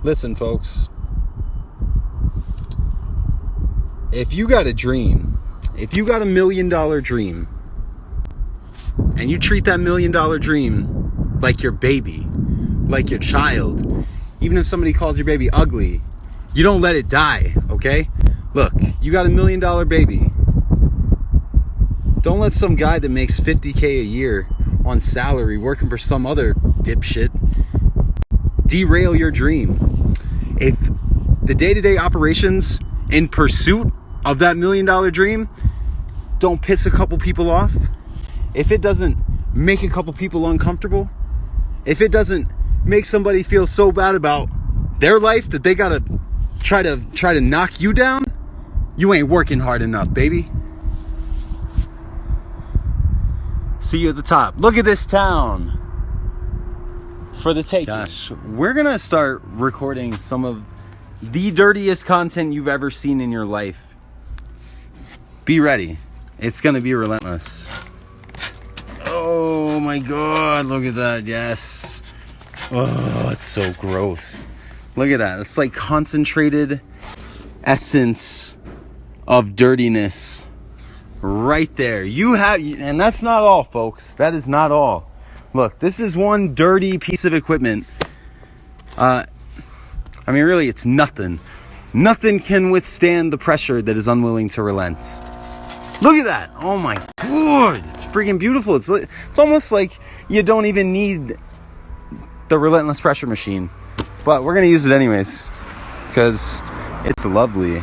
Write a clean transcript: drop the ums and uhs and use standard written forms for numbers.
Listen, folks. If you got a dream, if you got $1 million dream, and you treat that $1 million dream like your baby, like your child, even if somebody calls your baby ugly, you don't let it die, okay? Look, you got $1 million baby. Don't let some guy that makes $50K a year on salary working for some other dipshit derail your dream. If the day-to-day operations in pursuit of that $1 million dream don't piss a couple people off, if it doesn't make a couple people uncomfortable, if it doesn't make somebody feel so bad about their life that they gotta try to knock you down, you ain't working hard enough, baby. See you at the top. Look at this town for the taking. Gosh, we're gonna start recording some of the dirtiest content you've ever seen in your life. Be ready. It's gonna be relentless. Oh my God, look at that. Yes. Oh, it's so gross. Look at that. It's like concentrated essence of dirtiness right there. And that's not all, folks. That is not all. Look, this is one dirty piece of equipment. Really, it's nothing. Nothing can withstand the pressure that is unwilling to relent. Look at that. Oh my God. It's freaking beautiful. It's almost like you don't even need the Relentless pressure machine. But we're going to use it anyways because it's lovely.